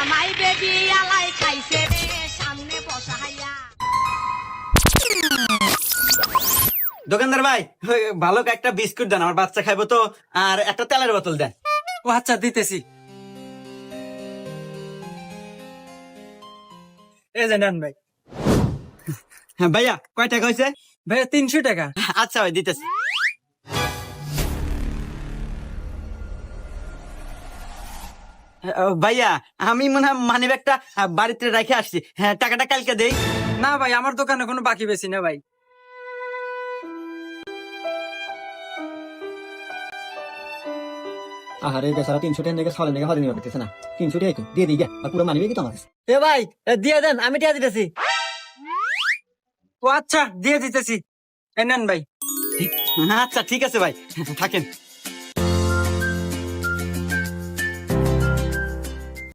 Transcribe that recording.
জামাই বেবি আলাই খাইছে রে সামনে বসাইয়া। দোকানদার ভাই, ওই ভালো একটা বিস্কুট দেন, আমার বাচ্চা খাইবো তো। আর একটা তেলের বোতল দেন। ও আচ্ছা, দিতেছি। এই যে নেন ভাই। হ্যাঁ ভাইয়া, কয় টাকা হয়েছে? ভাইয়া 300 টাকা। আচ্ছা ভাই, দিতেছি। ভাইয়া, আমি মনে হয় মানি ব্যাগটা বাড়িতে রেখে আসছি। হ্যাঁ, টাকাটা কালকে দেই। না ভাই, আমার দোকানে কোনো বাকি বেশি না ভাই। আহারে বেচারা 300 টাকা থেকে 6 টাকা হাতে নিতে পারতেছে না। 300 টাকা দিয়ে দিই গা, আর পুরো মানিবে কি তোমার কাছে? এ ভাই, দিয়ে দেন, আমি টিয়া দিতেছি। ও আচ্ছা, দিয়ে দিতেছি। এই নেন ভাই। আচ্ছা ঠিক আছে ভাই, থাকেন।